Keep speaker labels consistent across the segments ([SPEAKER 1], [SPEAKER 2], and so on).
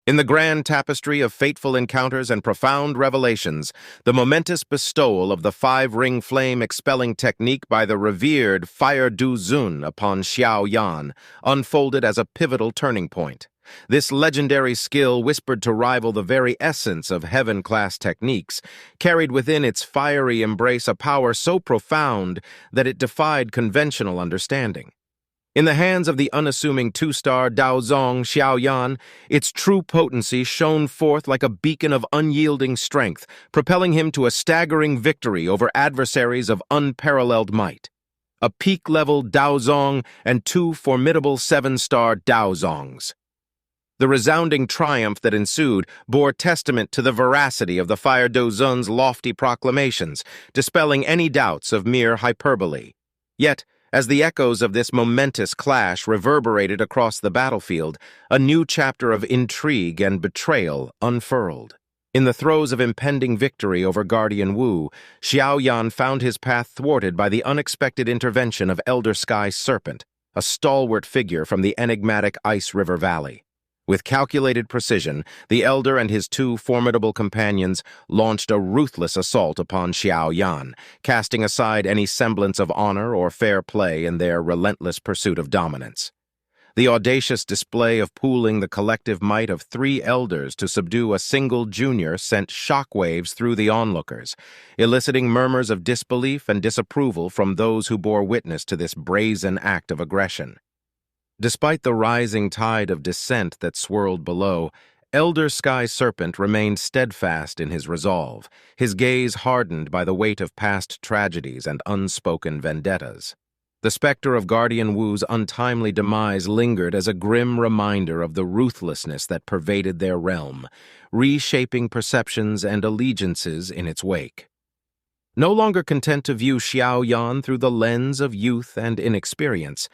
[SPEAKER 1] In the grand tapestry of fateful encounters and profound revelations, the momentous bestowal of the five-ring flame expelling technique by the revered Fire Dou Zun upon Xiao Yan unfolded as a pivotal turning point. This legendary skill, whispered to rival the very essence of heaven-class techniques, carried within its fiery embrace a power so profound that it defied conventional understanding. In the hands of the unassuming two-star Dou Zun Xiao Yan, its true potency shone forth like a beacon of unyielding strength, propelling him to a staggering victory over adversaries of unparalleled might. A peak-level Dou Zun and two formidable seven-star Dou Zuns. The resounding triumph that ensued bore testament to the veracity of the Fire Dou Zun's lofty proclamations, dispelling any doubts of mere hyperbole. Yet, as the echoes of this momentous clash reverberated across the battlefield, a new chapter of intrigue and betrayal unfurled. In the throes of impending victory over Guardian Wu, Xiao Yan found his path thwarted by the unexpected intervention of Elder Sky Serpent, a stalwart figure from the enigmatic Ice River Valley. With calculated precision, the Elder and his two formidable companions launched a ruthless assault upon Xiao Yan, casting aside any semblance of honor or fair play in their relentless pursuit of dominance. The audacious display of pooling the collective might of three elders to subdue a single junior sent shockwaves through the onlookers, eliciting murmurs of disbelief and disapproval from those who bore witness to this brazen act of aggression. Despite the rising tide of dissent that swirled below, Elder Sky Serpent remained steadfast in his resolve, his gaze hardened by the weight of past tragedies and unspoken vendettas. The specter of Guardian Wu's untimely demise lingered as a grim reminder of the ruthlessness that pervaded their realm, reshaping perceptions and allegiances in its wake. No longer content to view Xiao Yan through the lens of youth and inexperience,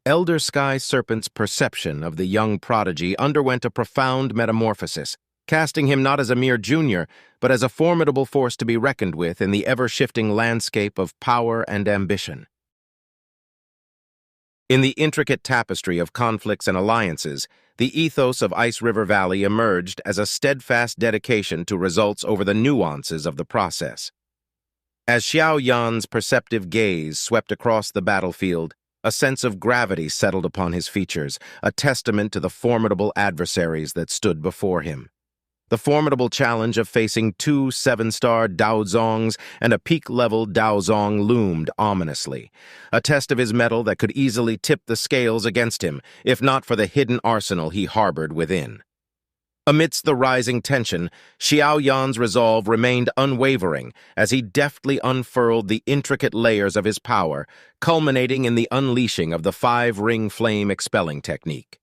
[SPEAKER 1] Elder Sky Serpent's perception of the young prodigy underwent a profound metamorphosis, casting him not as a mere junior, but as a formidable force to be reckoned with in the ever-shifting landscape of power and ambition. In the intricate tapestry of conflicts and alliances, the ethos of Ice River Valley emerged as a steadfast dedication to results over the nuances of the process. As Xiao Yan's perceptive gaze swept across the battlefield, a sense of gravity settled upon his features, a testament to the formidable adversaries that stood before him. The formidable challenge of facing two seven-star Dou Zuns and a peak-level Dou Zun loomed ominously, a test of his mettle that could easily tip the scales against him, if not for the hidden arsenal he harbored within. Amidst the rising tension, Xiao Yan's resolve remained unwavering as he deftly unfurled the intricate layers of his power, culminating in the unleashing of the five-ring flame expelling technique.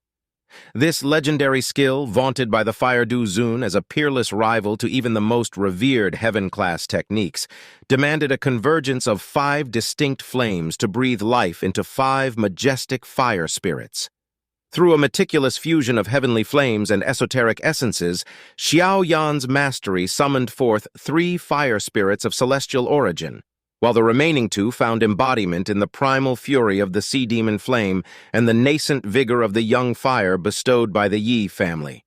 [SPEAKER 1] This legendary skill, vaunted by the Fire Dou Zun as a peerless rival to even the most revered heaven-class techniques, demanded a convergence of five distinct flames to breathe life into five majestic fire spirits. Through a meticulous fusion of heavenly flames and esoteric essences, Xiao Yan's mastery summoned forth three fire spirits of celestial origin, while the remaining two found embodiment in the primal fury of the sea demon flame and the nascent vigor of the young fire bestowed by the Yi family.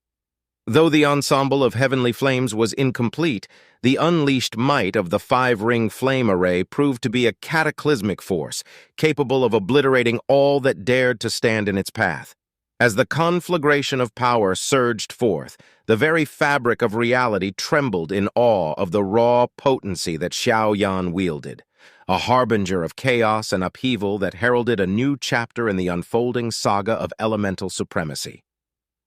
[SPEAKER 1] Though the ensemble of heavenly flames was incomplete, the unleashed might of the five-ring flame array proved to be a cataclysmic force, capable of obliterating all that dared to stand in its path. As the conflagration of power surged forth, the very fabric of reality trembled in awe of the raw potency that Xiao Yan wielded, a harbinger of chaos and upheaval that heralded a new chapter in the unfolding saga of elemental supremacy.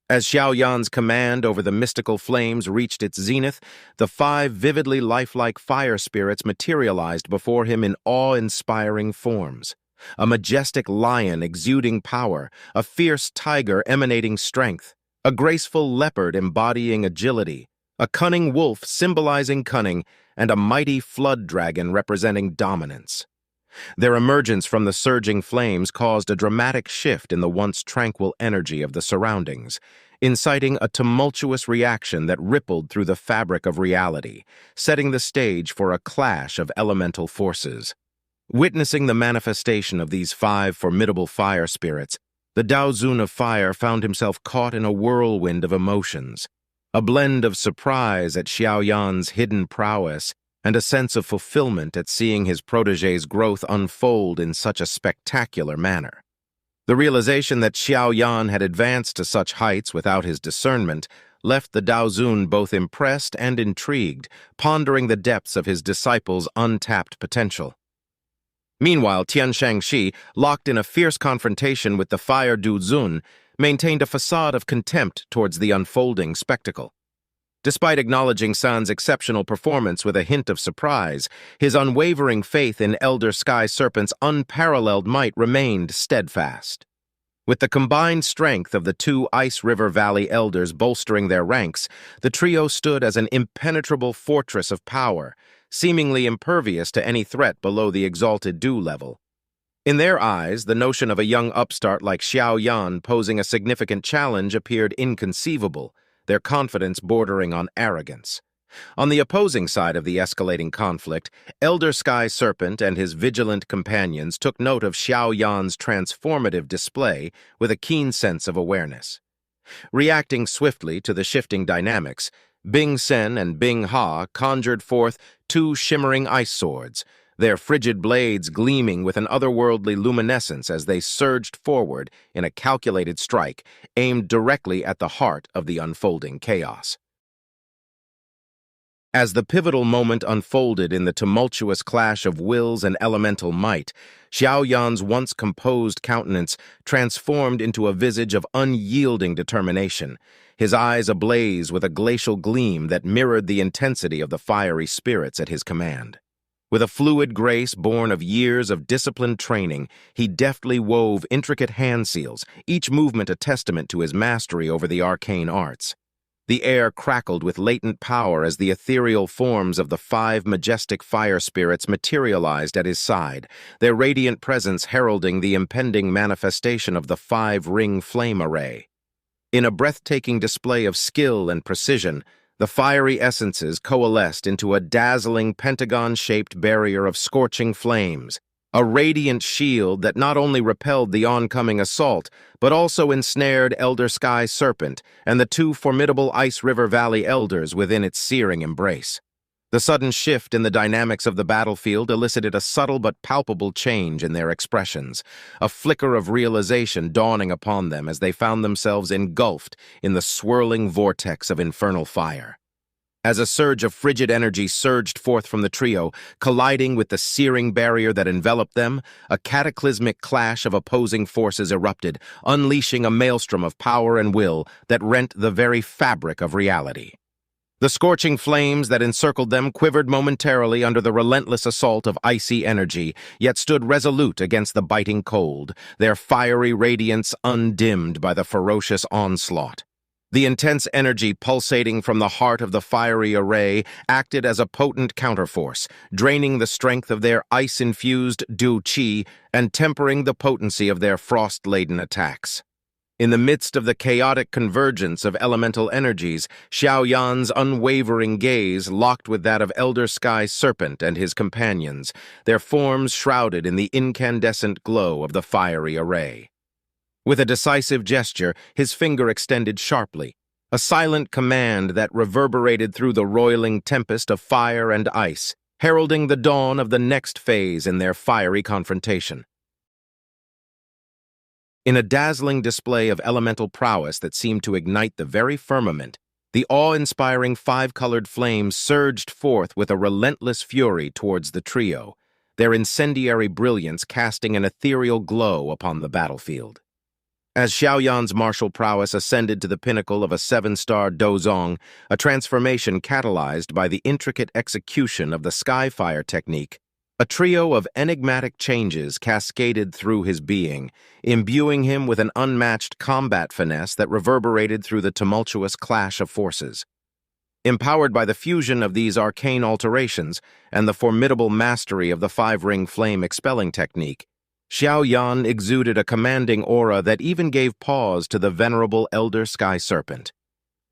[SPEAKER 1] As Xiao Yan's command over the mystical flames reached its zenith, the five vividly lifelike fire spirits materialized before him in awe-inspiring forms. A majestic lion exuding power, a fierce tiger emanating strength, a graceful leopard embodying agility, a cunning wolf symbolizing cunning, and a mighty flood dragon representing dominance. Their emergence from the surging flames caused a dramatic shift in the once tranquil energy of the surroundings, inciting a tumultuous reaction that rippled through the fabric of reality, setting the stage for a clash of elemental forces. Witnessing the manifestation of these five formidable fire spirits, the Dou Zun of Fire found himself caught in a whirlwind of emotions. a blend of surprise at Xiao Yan's hidden prowess and a sense of fulfillment at seeing his protégé's growth unfold in such a spectacular manner. The realization that Xiao Yan had advanced to such heights without his discernment left the Dou Zun both impressed and intrigued, pondering the depths of his disciple's untapped potential. Meanwhile, Tian Shangxi, locked in a fierce confrontation with the fire Dou Zun, maintained a facade of contempt towards the unfolding spectacle. Despite acknowledging San's exceptional performance with a hint of surprise, his unwavering faith in Elder Sky Serpent's unparalleled might remained steadfast. With the combined strength of the two Ice River Valley elders bolstering their ranks, the trio stood as an impenetrable fortress of power, seemingly impervious to any threat below the exalted Dou level. In their eyes, the notion of a young upstart like Xiao Yan posing a significant challenge appeared inconceivable, their confidence bordering on arrogance. On the opposing side of the escalating conflict, Elder Sky Serpent and his vigilant companions took note of Xiao Yan's transformative display with a keen sense of awareness. Reacting swiftly to the shifting dynamics, Bing Sen and Bing Ha conjured forth two shimmering ice swords, their frigid blades gleaming with an otherworldly luminescence as they surged forward in a calculated strike aimed directly at the heart of the unfolding chaos. As the pivotal moment unfolded in the tumultuous clash of wills and elemental might, Xiao Yan's once composed countenance transformed into a visage of unyielding determination, his eyes ablaze with a glacial gleam that mirrored the intensity of the fiery spirits at his command. With a fluid grace born of years of disciplined training, he deftly wove intricate hand seals, each movement a testament to his mastery over the arcane arts. The air crackled with latent power as the ethereal forms of the 5 majestic fire spirits materialized at his side, their radiant presence heralding the impending manifestation of the 5-ring flame array. In a breathtaking display of skill and precision, the fiery essences coalesced into a dazzling pentagon-shaped barrier of scorching flames, a radiant shield that not only repelled the oncoming assault, but also ensnared Elder Sky Serpent and the two formidable Ice River Valley elders within its searing embrace. The sudden shift in the dynamics of the battlefield elicited a subtle but palpable change in their expressions, a flicker of realization dawning upon them as they found themselves engulfed in the swirling vortex of infernal fire. As a surge of frigid energy surged forth from the trio, colliding with the searing barrier that enveloped them, a cataclysmic clash of opposing forces erupted, unleashing a maelstrom of power and will that rent the very fabric of reality. The scorching flames that encircled them quivered momentarily under the relentless assault of icy energy, yet stood resolute against the biting cold, their fiery radiance undimmed by the ferocious onslaught. The intense energy pulsating from the heart of the fiery array acted as a potent counterforce, draining the strength of their ice-infused Dou Qi and tempering the potency of their frost-laden attacks. In the midst of the chaotic convergence of elemental energies, Xiao Yan's unwavering gaze locked with that of Elder Sky Serpent and his companions, their forms shrouded in the incandescent glow of the fiery array. With a decisive gesture, his finger extended sharply, a silent command that reverberated through the roiling tempest of fire and ice, heralding the dawn of the next phase in their fiery confrontation. In a dazzling display of elemental prowess that seemed to ignite the very firmament, the awe-inspiring 5-colored flames surged forth with a relentless fury towards the trio, their incendiary brilliance casting an ethereal glow upon the battlefield. As Xiao Yan's martial prowess ascended to the pinnacle of a 7-star dozong, a transformation catalyzed by the intricate execution of the Skyfire technique, a trio of enigmatic changes cascaded through his being, imbuing him with an unmatched combat finesse that reverberated through the tumultuous clash of forces. Empowered by the fusion of these arcane alterations and the formidable mastery of the 5-ring flame expelling technique, Xiao Yan exuded a commanding aura that even gave pause to the venerable Elder Sky Serpent.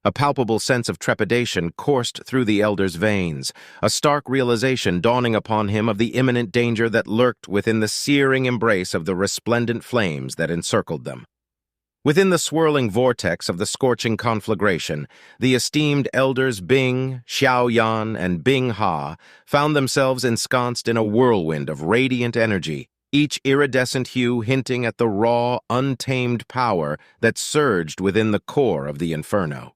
[SPEAKER 1] A palpable sense of trepidation coursed through the elder's veins, a stark realization dawning upon him of the imminent danger that lurked within the searing embrace of the resplendent flames that encircled them. Within the swirling vortex of the scorching conflagration, the esteemed elders Bing, Xiao Yan, and Bing Ha found themselves ensconced in a whirlwind of radiant energy, each iridescent hue hinting at the raw, untamed power that surged within the core of the inferno.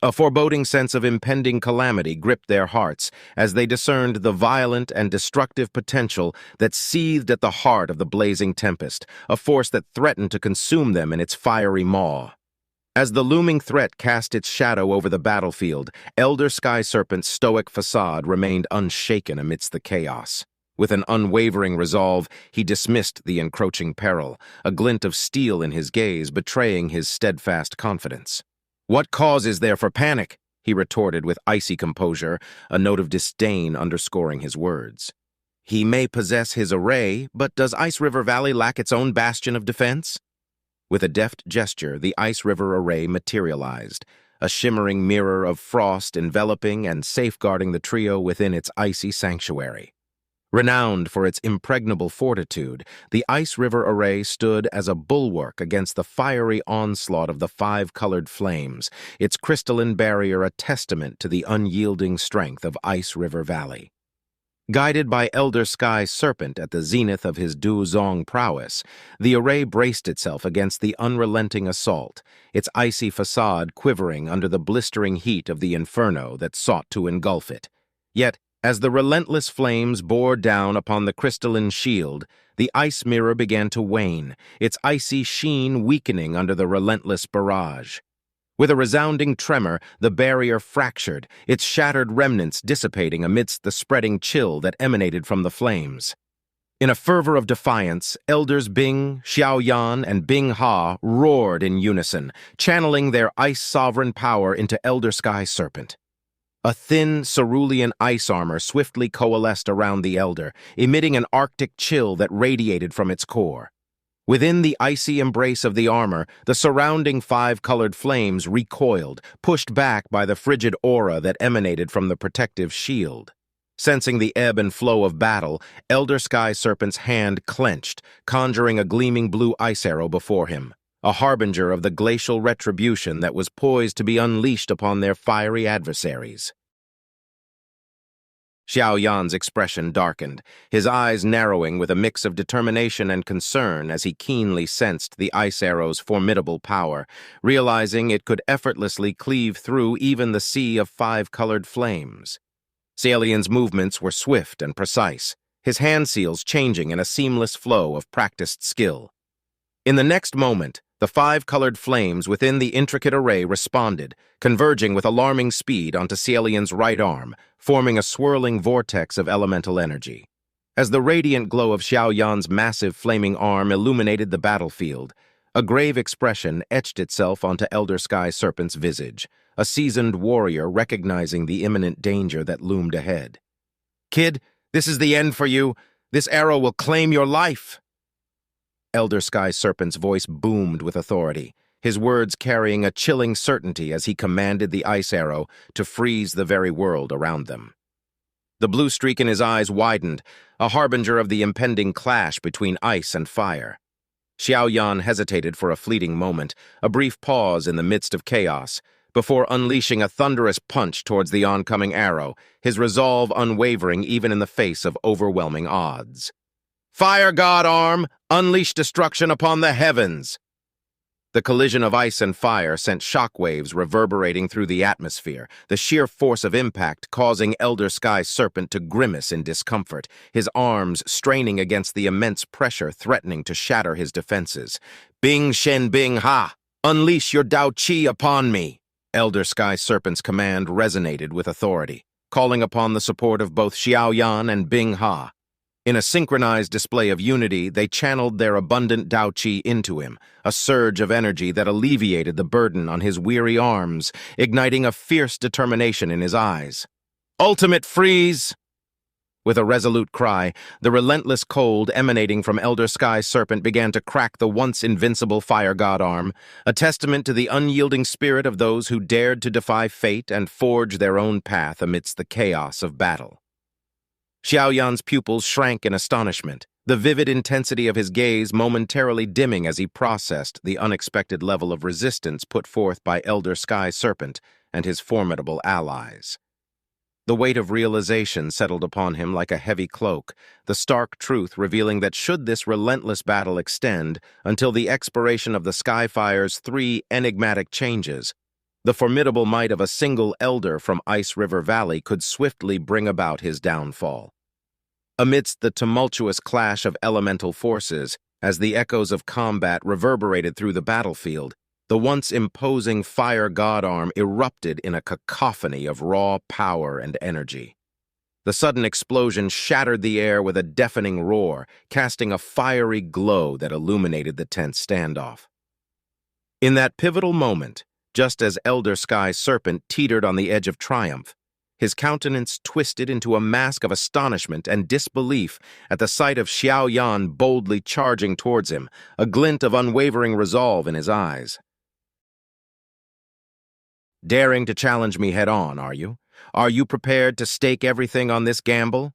[SPEAKER 1] A foreboding sense of impending calamity gripped their hearts as they discerned the violent and destructive potential that seethed at the heart of the blazing tempest, a force that threatened to consume them in its fiery maw. As the looming threat cast its shadow over the battlefield, Elder Sky Serpent's stoic facade remained unshaken amidst the chaos. With an unwavering resolve, he dismissed the encroaching peril, a glint of steel in his gaze betraying his steadfast confidence. "What cause is there for panic?" he retorted with icy composure, a note of disdain underscoring his words. "He may possess his array, but does Ice River Valley lack its own bastion of defense?" With a deft gesture, the Ice River array materialized, a shimmering mirror of frost enveloping and safeguarding the trio within its icy sanctuary. Renowned for its impregnable fortitude, the Ice River Array stood as a bulwark against the fiery onslaught of the five-colored flames, its crystalline barrier a testament to the unyielding strength of Ice River Valley. Guided by Elder Sky Serpent at the zenith of his Dou Zun prowess, the array braced itself against the unrelenting assault, its icy facade quivering under the blistering heat of the inferno that sought to engulf it. Yet, as the relentless flames bore down upon the crystalline shield, the ice mirror began to wane, its icy sheen weakening under the relentless barrage. With a resounding tremor, the barrier fractured, its shattered remnants dissipating amidst the spreading chill that emanated from the flames. In a fervor of defiance, Elders Bing, Xiao Yan, and Bing Ha roared in unison, channeling their ice sovereign power into Elder Sky Serpent. A thin, cerulean ice armor swiftly coalesced around the Elder, emitting an arctic chill that radiated from its core. Within the icy embrace of the armor, the surrounding five-colored flames recoiled, pushed back by the frigid aura that emanated from the protective shield. Sensing the ebb and flow of battle, Elder Sky Serpent's hand clenched, conjuring a gleaming blue ice arrow before him, a harbinger of the glacial retribution that was poised to be unleashed upon their fiery adversaries. Xiao Yan's expression darkened, his eyes narrowing with a mix of determination and concern as he keenly sensed the ice arrow's formidable power, realizing it could effortlessly cleave through even the sea of five-colored flames. Xalian's movements were swift and precise, his hand seals changing in a seamless flow of practiced skill. In the next moment, the five-colored flames within the intricate array responded, converging with alarming speed onto Xalian's right arm, forming a swirling vortex of elemental energy. As the radiant glow of Xiao Yan's massive flaming arm illuminated the battlefield, a grave expression etched itself onto Elder Sky Serpent's visage, a seasoned warrior recognizing the imminent danger that loomed ahead. "Kid, this is the end for you. This arrow will claim your life." Elder Sky Serpent's voice boomed with authority, his words carrying a chilling certainty as he commanded the ice arrow to freeze the very world around them. The blue streak in his eyes widened, a harbinger of the impending clash between ice and fire. Xiao Yan hesitated for a fleeting moment, a brief pause in the midst of chaos, before unleashing a thunderous punch towards the oncoming arrow, his resolve unwavering even in the face of overwhelming odds. "Fire God Arm, unleash destruction upon the heavens!" The collision of ice and fire sent shockwaves reverberating through the atmosphere, the sheer force of impact causing Elder Sky Serpent to grimace in discomfort, his arms straining against the immense pressure threatening to shatter his defenses. "Bing Shen Bing Ha, unleash your Dao Qi upon me!" Elder Sky Serpent's command resonated with authority, calling upon the support of both Xiao Yan and Bing Ha. In a synchronized display of unity, they channeled their abundant Dao Qi into him, a surge of energy that alleviated the burden on his weary arms, igniting a fierce determination in his eyes. "Ultimate freeze!" With a resolute cry, the relentless cold emanating from Elder Sky Serpent began to crack the once invincible Fire God Arm, a testament to the unyielding spirit of those who dared to defy fate and forge their own path amidst the chaos of battle. Xiao Yan's pupils shrank in astonishment, the vivid intensity of his gaze momentarily dimming as he processed the unexpected level of resistance put forth by Elder Sky Serpent and his formidable allies. The weight of realization settled upon him like a heavy cloak, the stark truth revealing that should this relentless battle extend until the expiration of the Skyfire's 3 enigmatic changes, the formidable might of a single elder from Ice River Valley could swiftly bring about his downfall. Amidst the tumultuous clash of elemental forces, as the echoes of combat reverberated through the battlefield, the once imposing fire god arm erupted in a cacophony of raw power and energy. The sudden explosion shattered the air with a deafening roar, casting a fiery glow that illuminated the tense standoff. In that pivotal moment, just as Elder Sky Serpent teetered on the edge of triumph, his countenance twisted into a mask of astonishment and disbelief at the sight of Xiao Yan boldly charging towards him, a glint of unwavering resolve in his eyes. "Daring to challenge me head-on, are you? Are you prepared to stake everything on this gamble?"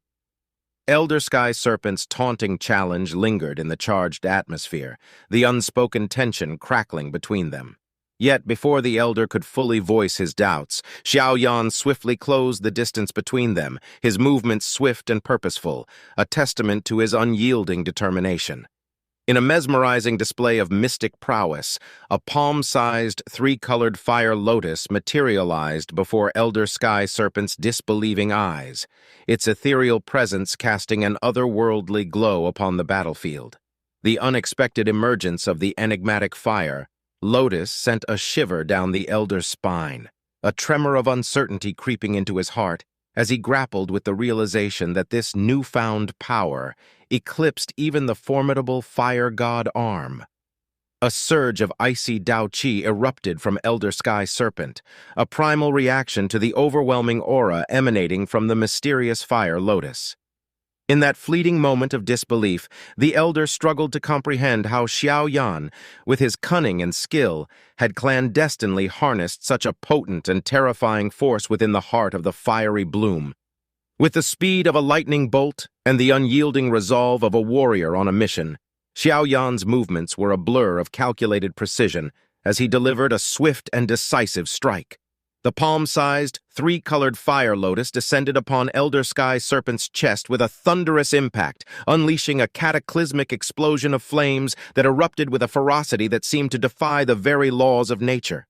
[SPEAKER 1] Elder Sky Serpent's taunting challenge lingered in the charged atmosphere, the unspoken tension crackling between them. Yet before the elder could fully voice his doubts, Xiao Yan swiftly closed the distance between them, his movements swift and purposeful, a testament to his unyielding determination. In a mesmerizing display of mystic prowess, a palm-sized, 3-colored fire lotus materialized before Elder Sky Serpent's disbelieving eyes, its ethereal presence casting an otherworldly glow upon the battlefield. The unexpected emergence of the enigmatic fire, Lotus, sent a shiver down the elder's spine, a tremor of uncertainty creeping into his heart as he grappled with the realization that this newfound power eclipsed even the formidable fire god arm. A surge of icy Dao Qi erupted from Elder Sky Serpent, a primal reaction to the overwhelming aura emanating from the mysterious fire lotus. In that fleeting moment of disbelief, the elder struggled to comprehend how Xiao Yan, with his cunning and skill, had clandestinely harnessed such a potent and terrifying force within the heart of the fiery bloom. With the speed of a lightning bolt and the unyielding resolve of a warrior on a mission, Xiao Yan's movements were a blur of calculated precision as he delivered a swift and decisive strike. The palm-sized, 3-colored fire lotus descended upon Elder Sky Serpent's chest with a thunderous impact, unleashing a cataclysmic explosion of flames that erupted with a ferocity that seemed to defy the very laws of nature.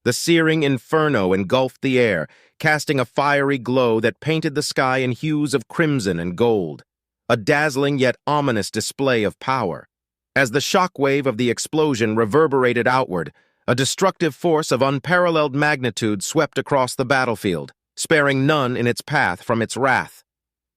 [SPEAKER 1] The searing inferno engulfed the air, casting a fiery glow that painted the sky in hues of crimson and gold, a dazzling yet ominous display of power. As the shockwave of the explosion reverberated outward, a destructive force of unparalleled magnitude swept across the battlefield, sparing none in its path from its wrath.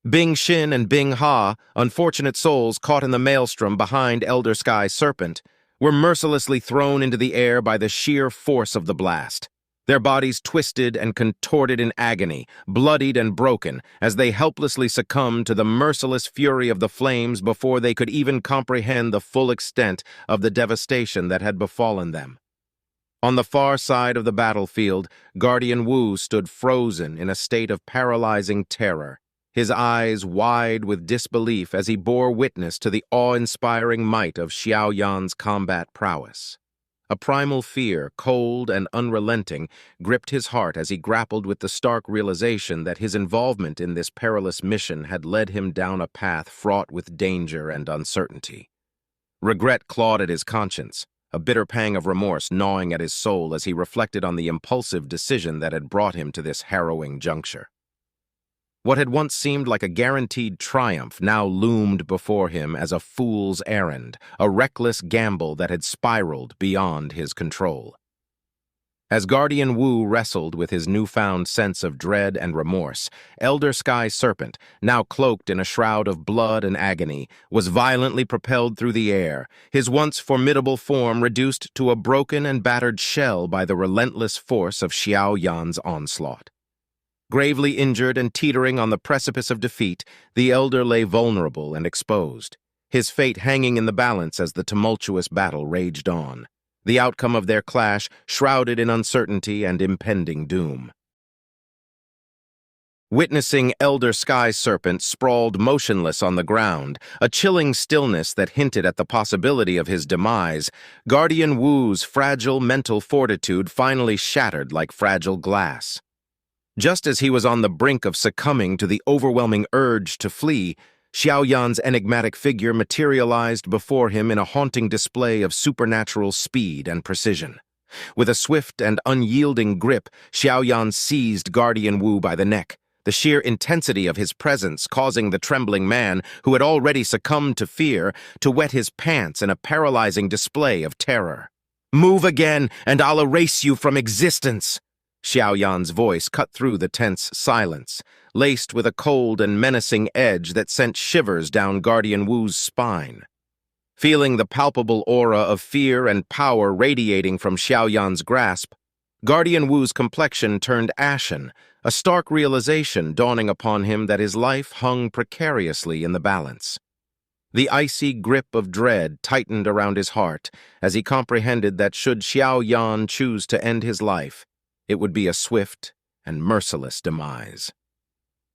[SPEAKER 1] Bing Xin and Bing Ha, unfortunate souls caught in the maelstrom behind Elder Sky Serpent, were mercilessly thrown into the air by the sheer force of the blast. Their bodies twisted and contorted in agony, bloodied and broken, as they helplessly succumbed to the merciless fury of the flames before they could even comprehend the full extent of the devastation that had befallen them. On the far side of the battlefield, Guardian Wu stood frozen in a state of paralyzing terror, his eyes wide with disbelief as he bore witness to the awe-inspiring might of Xiao Yan's combat prowess. A primal fear, cold and unrelenting, gripped his heart as he grappled with the stark realization that his involvement in this perilous mission had led him down a path fraught with danger and uncertainty. Regret clawed at his conscience, a bitter pang of remorse gnawing at his soul as he reflected on the impulsive decision that had brought him to this harrowing juncture. What had once seemed like a guaranteed triumph now loomed before him as a fool's errand, a reckless gamble that had spiraled beyond his control. As Guardian Wu wrestled with his newfound sense of dread and remorse, Elder Sky Serpent, now cloaked in a shroud of blood and agony, was violently propelled through the air, his once formidable form reduced to a broken and battered shell by the relentless force of Xiao Yan's onslaught. Gravely injured and teetering on the precipice of defeat, the elder lay vulnerable and exposed, his fate hanging in the balance as the tumultuous battle raged on, the outcome of their clash shrouded in uncertainty and impending doom. Witnessing Elder Sky Serpent sprawled motionless on the ground, a chilling stillness that hinted at the possibility of his demise, Guardian Wu's fragile mental fortitude finally shattered like fragile glass. Just as he was on the brink of succumbing to the overwhelming urge to flee, Xiao Yan's enigmatic figure materialized before him in a haunting display of supernatural speed and precision. With a swift and unyielding grip, Xiao Yan seized Guardian Wu by the neck, the sheer intensity of his presence causing the trembling man, who had already succumbed to fear, to wet his pants in a paralyzing display of terror. "Move again, and I'll erase you from existence!" Xiao Yan's voice cut through the tense silence, laced with a cold and menacing edge that sent shivers down Guardian Wu's spine. Feeling the palpable aura of fear and power radiating from Xiao Yan's grasp, Guardian Wu's complexion turned ashen, a stark realization dawning upon him that his life hung precariously in the balance. The icy grip of dread tightened around his heart as he comprehended that should Xiao Yan choose to end his life, it would be a swift and merciless demise.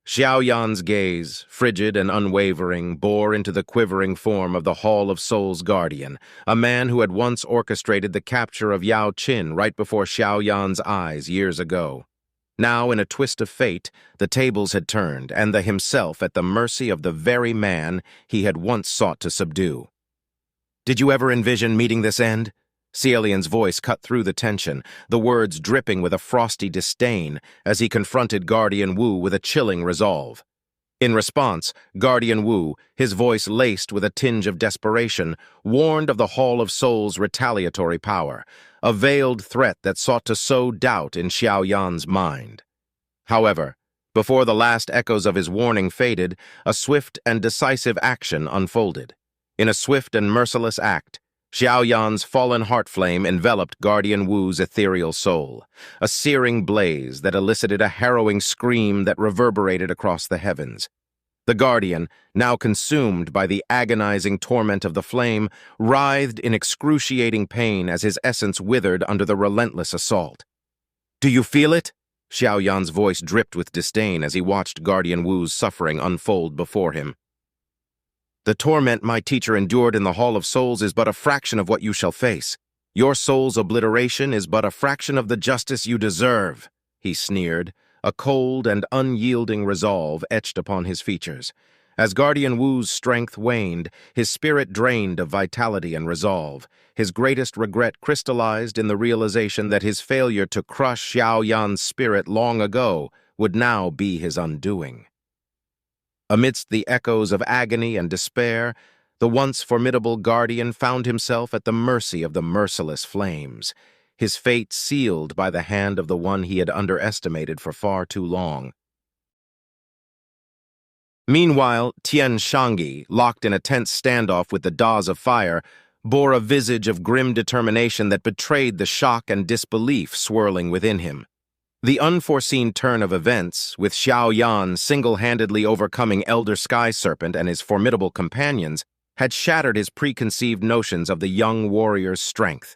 [SPEAKER 1] Xiao Yan's gaze, frigid and unwavering, bore into the quivering form of the Hall of Soul's guardian, a man who had once orchestrated the capture of Yao Qin right before Xiao Yan's eyes years ago. Now, in a twist of fate, the tables had turned, and himself at the mercy of the very man he had once sought to subdue. "Did you ever envision meeting this end?" Cielian's voice cut through the tension, the words dripping with a frosty disdain as he confronted Guardian Wu with a chilling resolve. In response, Guardian Wu, his voice laced with a tinge of desperation, warned of the Hall of Soul's retaliatory power, a veiled threat that sought to sow doubt in Xiao Yan's mind. However, before the last echoes of his warning faded, a swift and decisive action unfolded. In a swift and merciless act, Xiao Yan's fallen heart flame enveloped Guardian Wu's ethereal soul, a searing blaze that elicited a harrowing scream that reverberated across the heavens. The Guardian, now consumed by the agonizing torment of the flame, writhed in excruciating pain as his essence withered under the relentless assault. "Do you feel it?" Xiao Yan's voice dripped with disdain as he watched Guardian Wu's suffering unfold before him. "The torment my teacher endured in the Hall of Souls is but a fraction of what you shall face. Your soul's obliteration is but a fraction of the justice you deserve," he sneered, a cold and unyielding resolve etched upon his features. As Guardian Wu's strength waned, his spirit drained of vitality and resolve. His greatest regret crystallized in the realization that his failure to crush Xiao Yan's spirit long ago would now be his undoing. Amidst the echoes of agony and despair, the once formidable guardian found himself at the mercy of the merciless flames, his fate sealed by the hand of the one he had underestimated for far too long. Meanwhile, Tian Shangi, locked in a tense standoff with the Dou of Fire, bore a visage of grim determination that betrayed the shock and disbelief swirling within him. The unforeseen turn of events, with Xiao Yan single-handedly overcoming Elder Sky Serpent and his formidable companions, had shattered his preconceived notions of the young warrior's strength.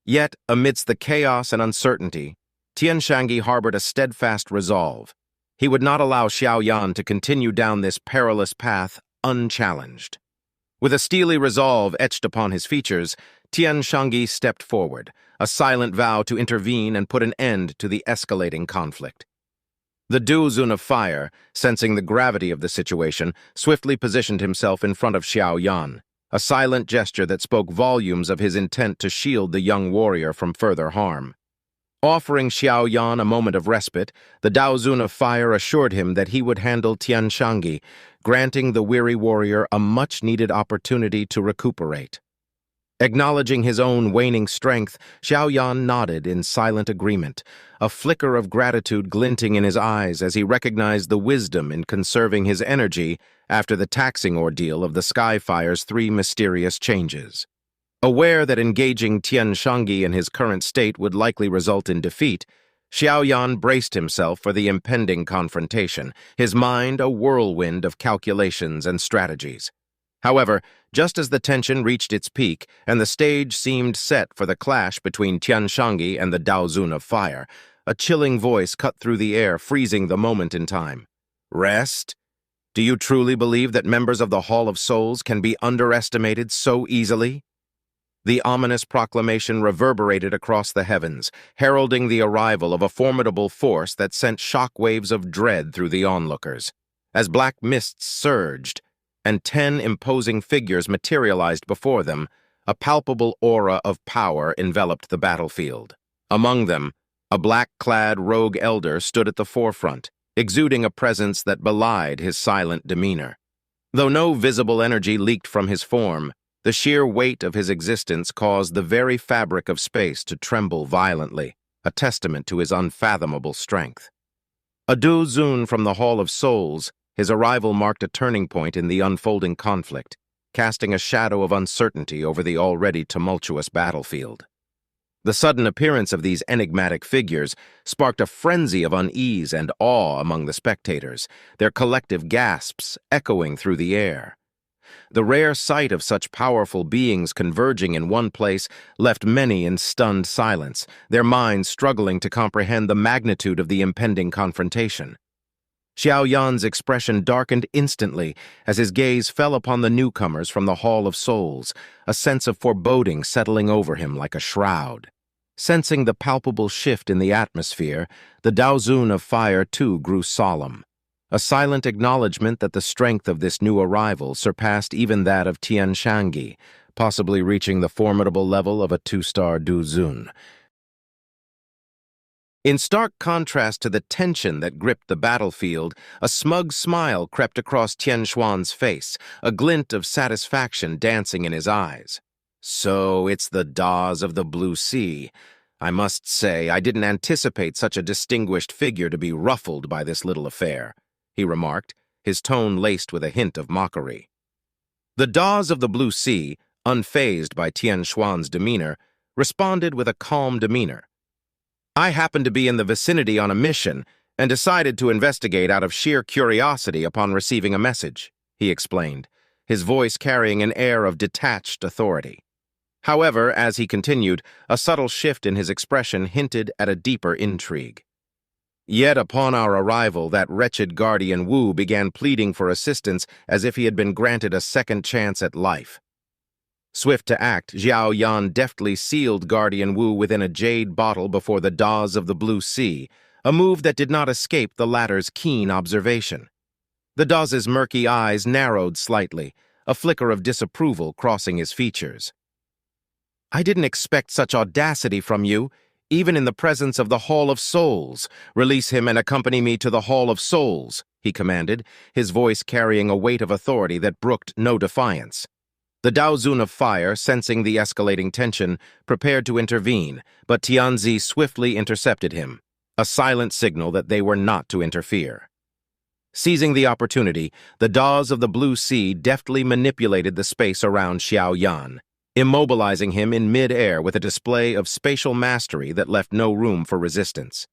[SPEAKER 1] Yet, amidst the chaos and uncertainty, Tian Shangi harbored a steadfast resolve. He would not allow Xiao Yan to continue down this perilous path unchallenged. With a steely resolve etched upon his features, Tian Shangi stepped forward, a silent vow to intervene and put an end to the escalating conflict. The Dou Zun of Fire, sensing the gravity of the situation, swiftly positioned himself in front of Xiao Yan, a silent gesture that spoke volumes of his intent to shield the young warrior from further harm. Offering Xiao Yan a moment of respite, the Dou Zun of Fire assured him that he would handle Tian Shangi, granting the weary warrior a much-needed opportunity to recuperate. Acknowledging his own waning strength, Xiao Yan nodded in silent agreement, a flicker of gratitude glinting in his eyes as he recognized the wisdom in conserving his energy after the taxing ordeal of the Skyfire's 3 mysterious changes. Aware that engaging Tian Shangi in his current state would likely result in defeat, Xiao Yan braced himself for the impending confrontation, his mind a whirlwind of calculations and strategies. However, just as the tension reached its peak and the stage seemed set for the clash between Tian Shangi and the Dou Zun of Fire, a chilling voice cut through the air, freezing the moment in time. Rest? Do you truly believe that members of the Hall of Souls can be underestimated so easily? The ominous proclamation reverberated across the heavens, heralding the arrival of a formidable force that sent shockwaves of dread through the onlookers. As black mists surged, and 10 imposing figures materialized before them, a palpable aura of power enveloped the battlefield. Among them, a black-clad rogue elder stood at the forefront, exuding a presence that belied his silent demeanor. Though no visible energy leaked from his form, the sheer weight of his existence caused the very fabric of space to tremble violently, a testament to his unfathomable strength. A Dou Zun from the Hall of Souls, his arrival marked a turning point in the unfolding conflict, casting a shadow of uncertainty over the already tumultuous battlefield. The sudden appearance of these enigmatic figures sparked a frenzy of unease and awe among the spectators, their collective gasps echoing through the air. The rare sight of such powerful beings converging in one place left many in stunned silence, their minds struggling to comprehend the magnitude of the impending confrontation. Xiao Yan's expression darkened instantly as his gaze fell upon the newcomers from the Hall of Souls, a sense of foreboding settling over him like a shroud. Sensing the palpable shift in the atmosphere, the Dou Zun of Fire too grew solemn, a silent acknowledgement that the strength of this new arrival surpassed even that of Tian Shangi, possibly reaching the formidable level of a 2-star Dou Zun. In stark contrast to the tension that gripped the battlefield, a smug smile crept across Tian Xuan's face, a glint of satisfaction dancing in his eyes. So it's the Dawes of the Blue Sea. I must say, I didn't anticipate such a distinguished figure to be ruffled by this little affair, he remarked, his tone laced with a hint of mockery. The Dawes of the Blue Sea, unfazed by Tian Xuan's demeanor, responded with a calm demeanor. I happened to be in the vicinity on a mission and decided to investigate out of sheer curiosity upon receiving a message, he explained, his voice carrying an air of detached authority. However, as he continued, a subtle shift in his expression hinted at a deeper intrigue. Yet upon our arrival, that wretched guardian Wu began pleading for assistance as if he had been granted a second chance at life. Swift to act, Xiao Yan deftly sealed Guardian Wu within a jade bottle before the Dawes of the Blue Sea, a move that did not escape the latter's keen observation. The Dawes' murky eyes narrowed slightly, a flicker of disapproval crossing his features. I didn't expect such audacity from you, even in the presence of the Hall of Souls. Release him and accompany me to the Hall of Souls, he commanded, his voice carrying a weight of authority that brooked no defiance. The Dou Zun of Fire, sensing the escalating tension, prepared to intervene, but Tianzi swiftly intercepted him, a silent signal that they were not to interfere. Seizing the opportunity, the Dawes of the Blue Sea deftly manipulated the space around Xiao Yan, immobilizing him in mid-air with a display of spatial mastery that left no room for resistance.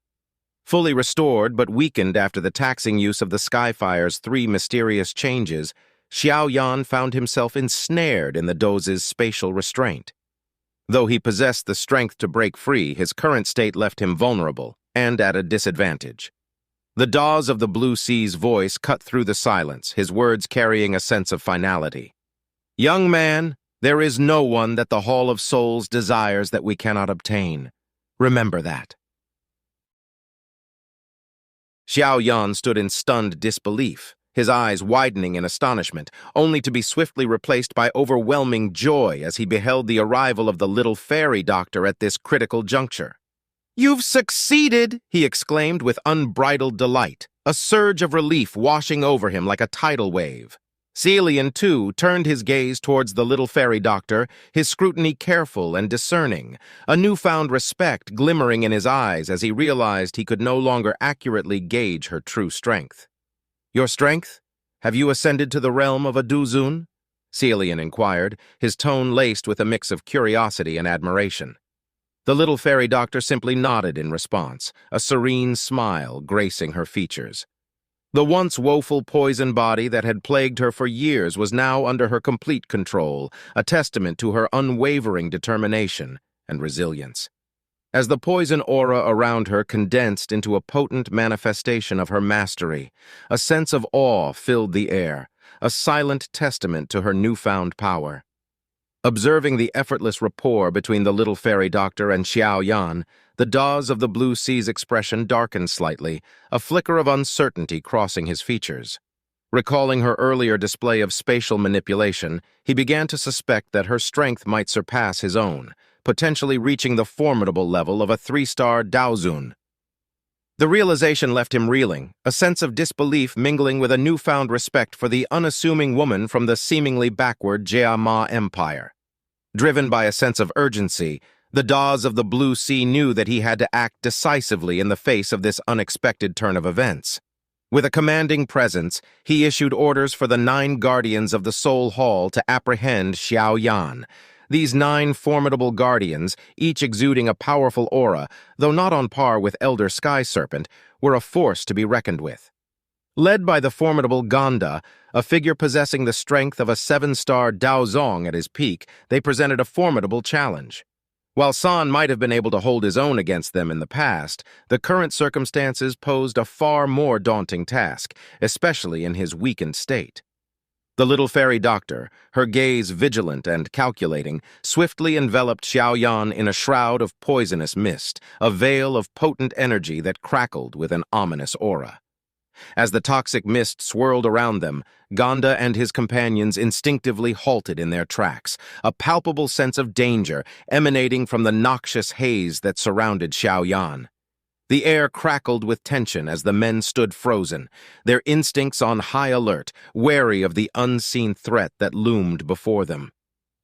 [SPEAKER 1] Fully restored but weakened after the taxing use of the Skyfire's 3 mysterious changes, Xiao Yan found himself ensnared in the Dou's spatial restraint. Though he possessed the strength to break free, his current state left him vulnerable and at a disadvantage. The Dawes of the Blue Sea's voice cut through the silence, his words carrying a sense of finality. Young man, there is no one that the Hall of Souls desires that we cannot obtain. Remember that. Xiao Yan stood in stunned disbelief, his eyes widening in astonishment, only to be swiftly replaced by overwhelming joy as he beheld the arrival of the little fairy doctor at this critical juncture. You've succeeded, he exclaimed with unbridled delight, a surge of relief washing over him like a tidal wave. Celian, too, turned his gaze towards the little fairy doctor, his scrutiny careful and discerning, a newfound respect glimmering in his eyes as he realized he could no longer accurately gauge her true strength. Your strength? Have you ascended to the realm of a Dou Zun? Celian inquired, his tone laced with a mix of curiosity and admiration. The little fairy doctor simply nodded in response, a serene smile gracing her features. The once woeful poison body that had plagued her for years was now under her complete control, a testament to her unwavering determination and resilience. as the poison aura around her condensed into a potent manifestation of her mastery. A sense of awe filled the air, a silent testament to her newfound power. Observing the effortless rapport between the little fairy doctor and Xiao Yan, the Dou of the Blue Sea's expression darkened slightly, a flicker of uncertainty crossing his features. Recalling her earlier display of spatial manipulation, he began to suspect that her strength might surpass his own, potentially reaching the formidable level of a 3-star Dou Zun. The realization left him reeling, a sense of disbelief mingling with a newfound respect for the unassuming woman from the seemingly backward Jia Ma Empire. Driven by a sense of urgency, the Dou of the Blue Sea knew that he had to act decisively in the face of this unexpected turn of events. With a commanding presence, he issued orders for the 9 guardians of the Soul Hall to apprehend Xiao Yan. These 9 formidable guardians, each exuding a powerful aura, though not on par with Elder Sky Serpent, were a force to be reckoned with. Led by the formidable Ganda, a figure possessing the strength of a 7-star Dou Zong at his peak, they presented a formidable challenge. While San might have been able to hold his own against them in the past, the current circumstances posed a far more daunting task, especially in his weakened state. The little fairy doctor, her gaze vigilant and calculating, swiftly enveloped Xiao Yan in a shroud of poisonous mist, a veil of potent energy that crackled with an ominous aura. As the toxic mist swirled around them, Ganda and his companions instinctively halted in their tracks, a palpable sense of danger emanating from the noxious haze that surrounded Xiao Yan. The air crackled with tension as the men stood frozen, their instincts on high alert, wary of the unseen threat that loomed before them.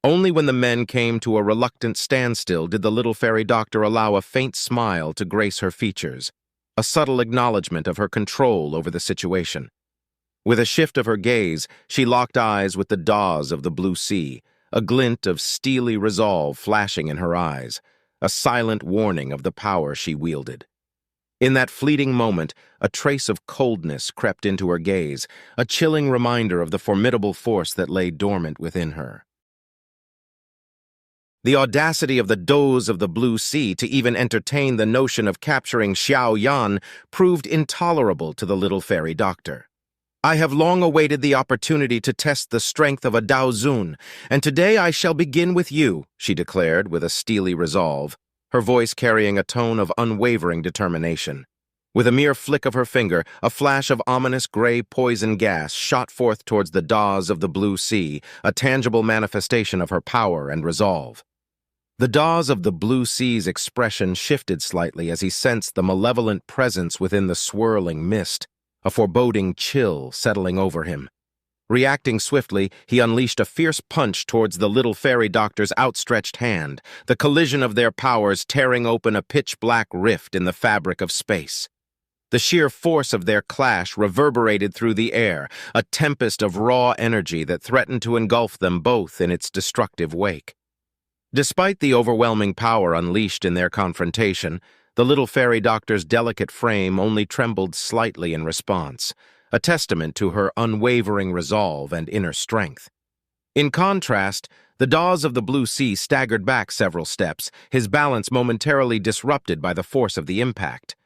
[SPEAKER 1] Only when the men came to a reluctant standstill did the little fairy doctor allow a faint smile to grace her features, a subtle acknowledgement of her control over the situation. With a shift of her gaze, she locked eyes with the Dou of the Blue Sea, a glint of steely resolve flashing in her eyes, a silent warning of the power she wielded. In that fleeting moment, a trace of coldness crept into her gaze, a chilling reminder of the formidable force that lay dormant within her. The audacity of the Dou of the Blue Sea to even entertain the notion of capturing Xiao Yan proved intolerable to the little fairy doctor. I have long awaited the opportunity to test the strength of a Dou Zun, and today I shall begin with you, she declared with a steely resolve, her voice carrying a tone of unwavering determination. With a mere flick of her finger, a flash of ominous gray poison gas shot forth towards the Dou of the Blue Sea, a tangible manifestation of her power and resolve. The Dou of the Blue Sea's expression shifted slightly as he sensed the malevolent presence within the swirling mist, a foreboding chill settling over him. Reacting swiftly, he unleashed a fierce punch towards the little fairy doctor's outstretched hand, the collision of their powers tearing open a pitch-black rift in the fabric of space. The sheer force of their clash reverberated through the air, a tempest of raw energy that threatened to engulf them both in its destructive wake. Despite the overwhelming power unleashed in their confrontation, the little fairy doctor's delicate frame only trembled slightly in response, a testament to her unwavering resolve and inner strength. In contrast, the Dou of the Blue Sea staggered back several steps, his balance momentarily disrupted by the force of the impact.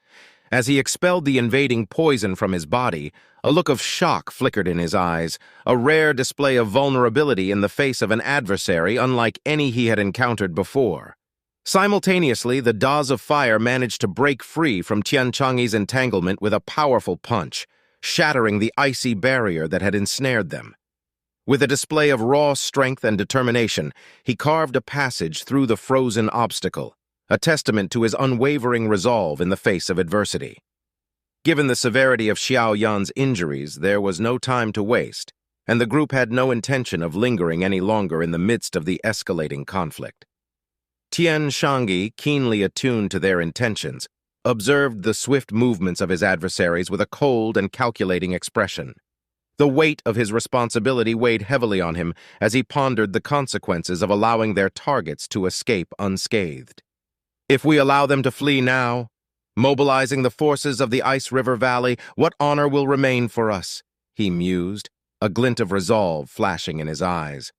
[SPEAKER 1] As he expelled the invading poison from his body, a look of shock flickered in his eyes, a rare display of vulnerability in the face of an adversary unlike any he had encountered before. Simultaneously, the Dou of Fire managed to break free from Tian Changyi's entanglement with a powerful punch, shattering the icy barrier that had ensnared them. With a display of raw strength and determination, he carved a passage through the frozen obstacle, a testament to his unwavering resolve in the face of adversity. Given the severity of Xiao Yan's injuries, there was no time to waste, and the group had no intention of lingering any longer in the midst of the escalating conflict. Tian Changyi, keenly attuned to their intentions, observed the swift movements of his adversaries with a cold and calculating expression. The weight of his responsibility weighed heavily on him as he pondered the consequences of allowing their targets to escape unscathed. If we allow them to flee now, mobilizing the forces of the Ice River Valley, what honor will remain for us? He mused, a glint of resolve flashing in his eyes.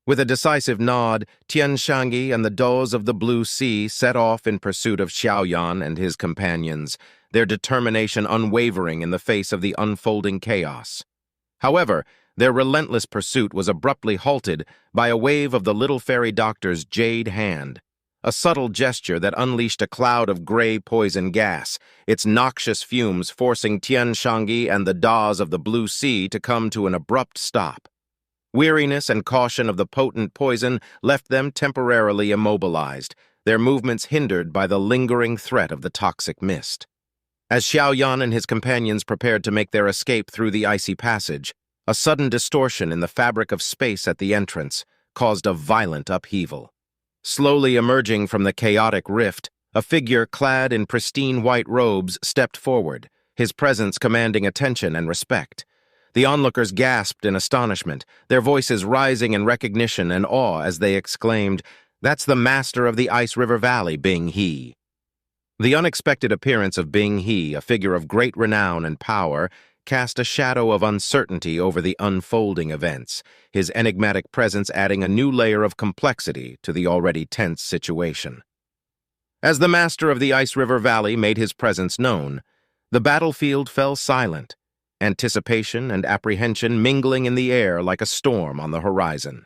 [SPEAKER 1] With a decisive nod, Tianshangi and the Dous of the Blue Sea set off in pursuit of Xiao Yan and his companions, their determination unwavering in the face of the unfolding chaos. However, their relentless pursuit was abruptly halted by a wave of the little fairy doctor's jade hand, a subtle gesture that unleashed a cloud of gray poison gas, its noxious fumes forcing Tianshangi and the Dous of the Blue Sea to come to an abrupt stop. Weariness and caution of the potent poison left them temporarily immobilized, their movements hindered by the lingering threat of the toxic mist. As Xiao Yan and his companions prepared to make their escape through the icy passage, a sudden distortion in the fabric of space at the entrance caused a violent upheaval. Slowly emerging from the chaotic rift, a figure clad in pristine white robes stepped forward, his presence commanding attention and respect. The onlookers gasped in astonishment, their voices rising in recognition and awe as they exclaimed, "That's the master of the Ice River Valley, Bing He." The unexpected appearance of Bing He, a figure of great renown and power, cast a shadow of uncertainty over the unfolding events, his enigmatic presence adding a new layer of complexity to the already tense situation. As the master of the Ice River Valley made his presence known, the battlefield fell silent, anticipation and apprehension mingling in the air like a storm on the horizon.